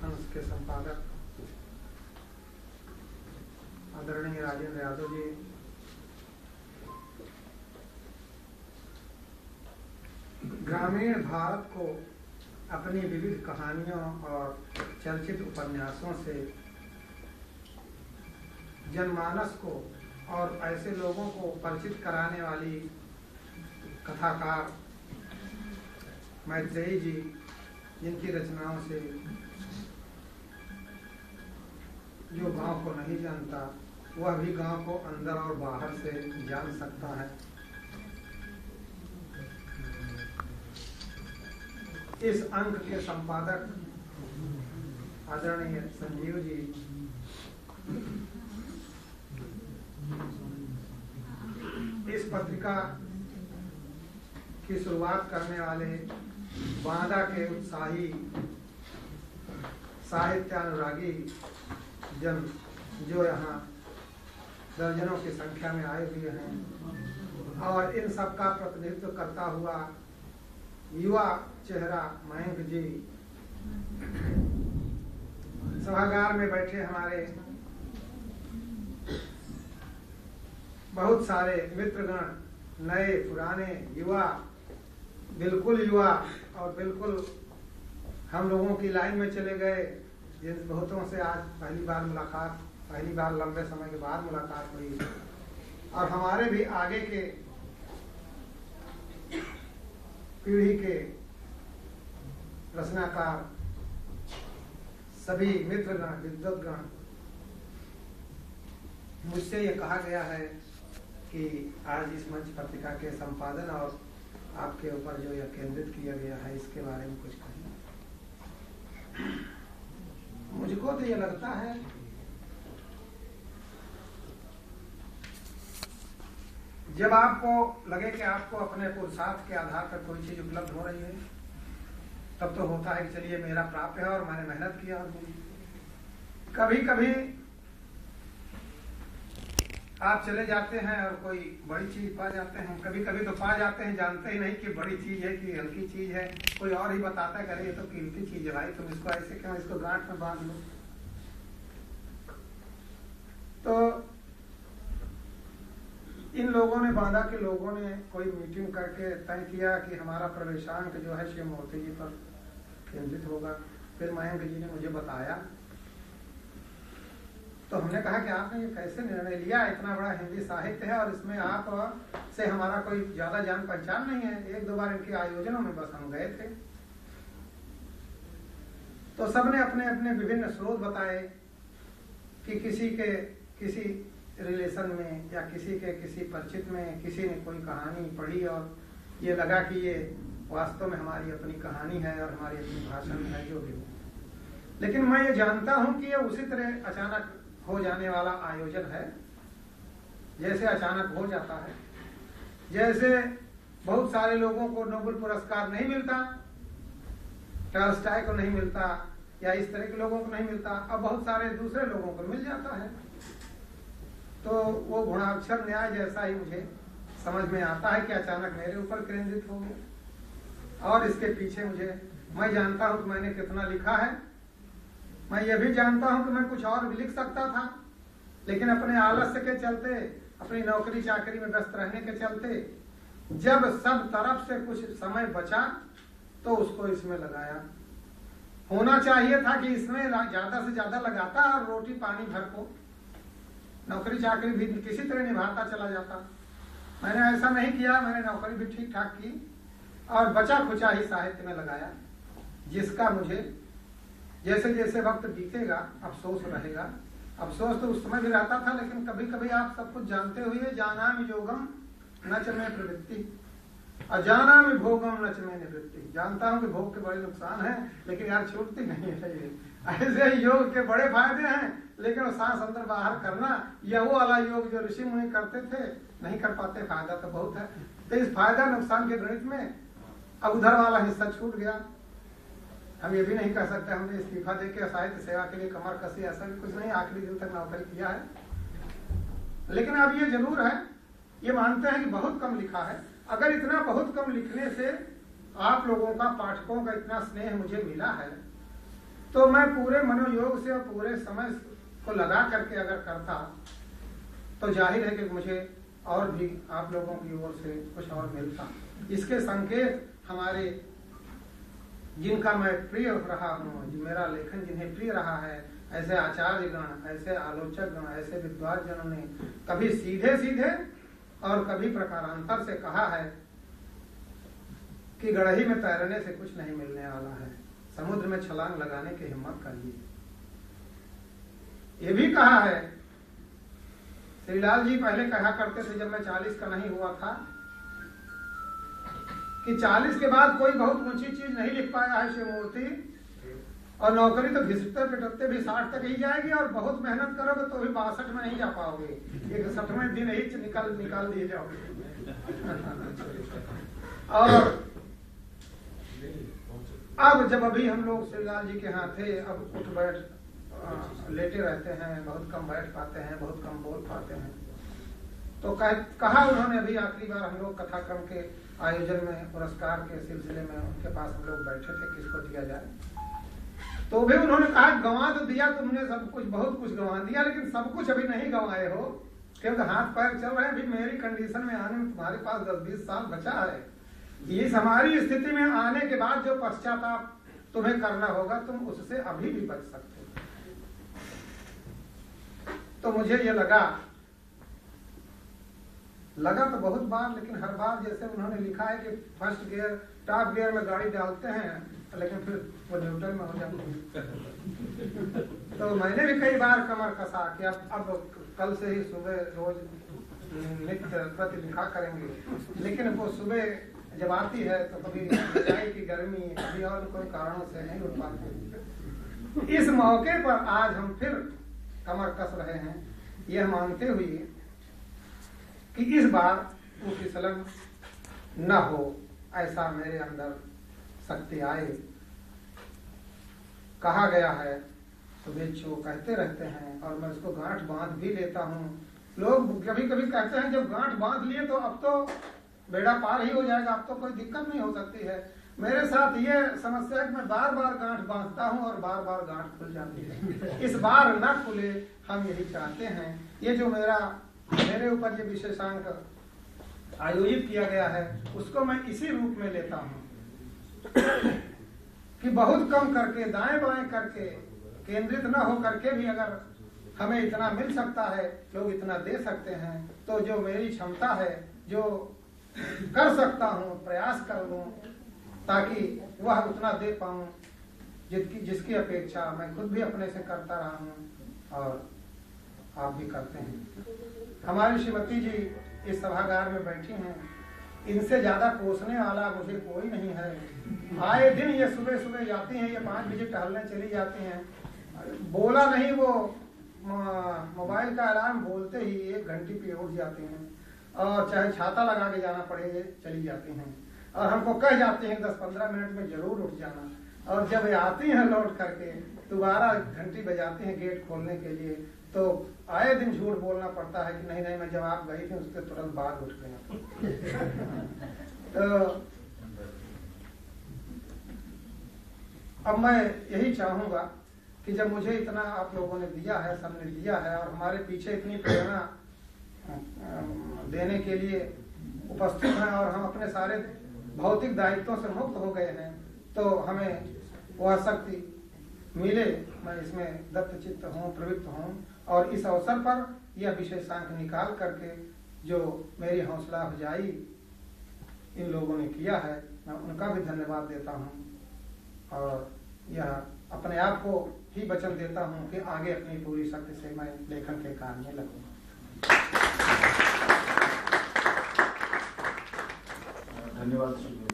अंश के संपादक आदरणीय राजेंद्र यादव जी, ग्रामीण भारत को अपनी विविध कहानियों और चर्चित उपन्यासों से जनमानस को और ऐसे लोगों को परिचित कराने वाली कथाकार मैत्रेयी जी, जिनकी रचनाओं से जो गांव को नहीं जानता वह भी गांव को अंदर और बाहर से जान सकता है। इस अंक के संपादक आदरणीय संजीव जी, इस पत्रिका की शुरुआत करने वाले बांदा के उत्साही साहित्यानुरागी जन जो यहाँ दर्जनों की संख्या में आए हुए हैं, और इन सब का प्रतिनिधित्व करता हुआ युवा चेहरा मयंक जी, सभागार में बैठे हमारे बहुत सारे मित्रगण, नए पुराने युवा, बिल्कुल युवा और बिल्कुल हम लोगों की लाइन में चले गए, जिन बहुतों से आज पहली बार लंबे समय के बाद मुलाकात हुई, और हमारे भी आगे के पीढ़ी के रचनाकार सभी मित्रगण, विद्वद्गण, मुझसे ये कहा गया है कि आज इस मंच पत्रिका के संपादन और आपके ऊपर जो यह केंद्रित किया गया है, इसके बारे में कुछ कहिए। मुझको तो ये लगता है जब आपको लगे कि आपको अपने पुरुषार्थ के आधार पर कोई चीज उपलब्ध हो रही है, तब तो होता है कि चलिए मेरा प्राप्त है और मैंने मेहनत किया। और कभी कभी आप चले जाते हैं और कोई बड़ी चीज पा जाते हैं, कभी कभी तो पा जाते हैं, जानते ही नहीं कि बड़ी चीज है कि हल्की चीज है, कोई और ही बताता है करे ये तो कीमती चीज है भाई, तुम इसको ऐसे क्यों, इसको गांठ में बांध लो। तो इन लोगों ने, बांदा के लोगों ने कोई मीटिंग करके तय किया कि हमारा प्रवेशांक जो है श्री मूर्ति जी पर केंद्रित होगा। फिर मयंक जी ने मुझे बताया, तो हमने कहा कि आपने ये कैसे निर्णय लिया, इतना बड़ा हिंदी साहित्य है और इसमें आप से हमारा कोई ज्यादा जान पहचान नहीं है, एक दो बार इनके आयोजनों में बस हम गए थे। तो सबने अपने अपने विभिन्न स्रोत बताए कि किसी के किसी रिलेशन में या किसी के किसी परिचित में किसी ने कोई कहानी पढ़ी और ये लगा कि ये वास्तव में हमारी अपनी कहानी है और हमारी अपनी भाषा में है, जो भी हो। लेकिन मैं ये जानता हूं कि ये उसी तरह अचानक हो जाने वाला आयोजन है जैसे अचानक हो जाता है, जैसे बहुत सारे लोगों को नोबेल पुरस्कार नहीं मिलता, टॉल्स्टॉय को नहीं मिलता या इस तरह के लोगों को नहीं मिलता, अब बहुत सारे दूसरे लोगों को मिल जाता है। तो वो गुणाक्षर न्याय जैसा ही मुझे समझ में आता है कि अचानक मेरे ऊपर केंद्रित हो गया। और इसके पीछे मैं जानता हूं कि मैंने कितना लिखा है, मैं ये भी जानता हूं कि मैं कुछ और भी लिख सकता था, लेकिन अपने आलस्य के चलते, अपनी नौकरी चाकरी में व्यस्त रहने के चलते, जब सब तरफ से कुछ समय बचा तो उसको इसमें लगाया। होना चाहिए था कि इसमें ज्यादा से ज्यादा लगाता और रोटी पानी घर को, नौकरी चाकरी भी किसी तरह निभाता चला जाता। मैंने ऐसा नहीं किया, मैंने नौकरी भी ठीक ठाक की और बचा खुचा ही साहित्य में लगाया, जिसका मुझे जैसे जैसे वक्त बीतेगा अफसोस रहेगा। अफसोस तो उस समय भी रहता था, लेकिन कभी कभी आप सब कुछ जानते हुए जानामि योगम न च मे प्रवृत्ति अजानामि भोगम न च मे निवृत्ति। जानता हूं कि भोग के बड़े नुकसान हैं, लेकिन यार छूटती नहीं है ये। ऐसे योग के बड़े फायदे हैं, लेकिन सांस अंदर बाहर करना, यह वो वाला योग जो ऋषि मुनि करते थे, नहीं कर पाते। फायदा तो बहुत है, तो इस फायदा नुकसान के गणित में अब उधर वाला हिस्सा छूट गया। हम ये भी नहीं कह सकते हमने इस्तीफा देके साहित्य सेवा के लिए कमर कसी, ऐसा भी कुछ नहीं, आखिरी दिन तक नौकरी किया है। लेकिन अब ये जरूर है, ये मानते हैं कि बहुत कम लिखा है। अगर इतना बहुत कम लिखने से आप लोगों का, पाठकों का इतना स्नेह मुझे मिला है, तो मैं पूरे मनोयोग से और पूरे समय को लगा करके अगर करता तो जाहिर है कि मुझे और भी आप लोगों की ओर से कुछ और मिलता। इसके संकेत हमारे जिनका मैं प्रिय रहा हूँ, मेरा लेखन जिन्हें प्रिय रहा है, ऐसे आचार्यगण, ऐसे आलोचकगण, ऐसे विद्वान जनों ने कभी सीधे सीधे और कभी प्रकारांतर से कहा है कि गड़ही में तैरने से कुछ नहीं मिलने वाला है, समुद्र में छलांग लगाने की हिम्मत करिए। ये भी कहा है, श्रीलाल जी पहले कहा करते थे जब मैं 40 का नहीं हुआ था कि 40 के बाद कोई बहुत ऊंची चीज नहीं लिख पाया है शिव मूर्ति, और नौकरी तो घिसटते पिटते भी 60 तक ही जाएगी, और बहुत मेहनत करोगे तो भी 62 में नहीं जा पाओगे, 61वें दिन ही निकाल दिए जाओगे। और अब जब अभी हम लोग श्रीलाल जी के यहाँ थे, अब उठ बैठ लेटे रहते हैं, बहुत कम बैठ पाते हैं, बहुत कम बोल पाते हैं, तो कहा उन्होंने अभी आखिरी बार हम लोग कथाक्रम के आयोजन में पुरस्कार के सिलसिले में उनके पास हम लोग बैठे थे किसको दिया जाए, तो भी उन्होंने कहा गंवा तो दिया तुमने सब कुछ, बहुत कुछ गंवा दिया, लेकिन सब कुछ अभी नहीं गंवाए हो, क्योंकि हाथ पैर चल रहे हैं। अभी मेरी कंडीशन में आने में तुम्हारे पास 10-20 साल बचा है। इस हमारी स्थिति में आने के बाद जो पश्चाताप तुम्हें करना होगा, तुम उससे अभी भी बच सकते हो। तो मुझे ये लगा तो बहुत बार, लेकिन हर बार जैसे उन्होंने लिखा है कि फर्स्ट गियर टॉप गियर में गाड़ी डालते हैं, लेकिन फिर वो न्यूट्रल में हो जाती है। तो मैंने भी कई बार कमर कसा कि अब कल से ही सुबह रोज नित्य प्रति लिखा करेंगे, लेकिन वो सुबह जब आती है तो कभी रजाई की गर्मी, कभी और कोई कारणों से नहीं उठ पाते। इस मौके पर आज हम फिर कमर कस रहे हैं, यह मानते हुए कि इस बार वो फिसलन न हो, ऐसा मेरे अंदर शक्ति आए। कहा गया है, शुभेच्छु कहते रहते हैं और मैं उसको गांठ बांध भी लेता हूँ। लोग कभी कभी कहते हैं जब गांठ बांध लिए तो अब तो बेड़ा पार ही हो जाएगा, अब तो कोई दिक्कत नहीं हो सकती है। मेरे साथ ये समस्या है कि मैं बार बार गांठ बांधता हूँ और बार बार गांठ खुल जाती है। इस बार न खुले, हम यही चाहते हैं। ये जो मेरे ऊपर ये विशेषांक आयोजित किया गया है, उसको मैं इसी रूप में लेता हूँ कि बहुत कम करके, दाएं बाएं करके, केंद्रित न हो करके भी अगर हमें इतना मिल सकता है, लोग इतना दे सकते हैं, तो जो मेरी क्षमता है, जो कर सकता हूँ, प्रयास कर लूँ ताकि वह उतना दे पाऊँ जिसकी अपेक्षा मैं खुद भी अपने से करता रहा हूँ और आप भी करते हैं। हमारी श्रीमती जी इस सभागार में बैठी हैं, इनसे ज्यादा कोसने वाला मुझे कोई नहीं है। आए दिन ये सुबह सुबह जाती हैं, ये 5 बजे टहलने चली जाती हैं, बोला नहीं वो मोबाइल का अलार्म बोलते ही 1 घंटे पे उठ जाती हैं, और चाहे छाता लगा के जाना पड़े चली जाती हैं, और हमको कह जाती हैं 10-15 मिनट में जरूर उठ जाना। और जब आती हैं लौट करके दोबारा घंटी बजाती हैं गेट खोलने के लिए, तो आए दिन झूठ बोलना पड़ता है कि नहीं नहीं मैं जब आप गई थी उसके तुरंत बाद उठ गया। तो अब मैं यही चाहूंगा कि जब मुझे इतना आप लोगों ने दिया है, सबने दिया है, और हमारे पीछे इतनी प्रेरणा देने के लिए उपस्थित हैं, और हम अपने सारे भौतिक दायित्वों से मुक्त हो गए हैं, तो हमें वह शक्ति मिले, मैं इसमें दत्तचित्त हूँ, प्रवृत्त हूँ। और इस अवसर पर यह विशेषांक निकाल करके जो मेरी हौसला अफजाई इन लोगों ने किया है, मैं उनका भी धन्यवाद देता हूँ, और यह अपने आप को ही वचन देता हूँ कि आगे अपनी पूरी शक्ति से मैं लेखन के कार्य में लगूंगा। धन्यवाद।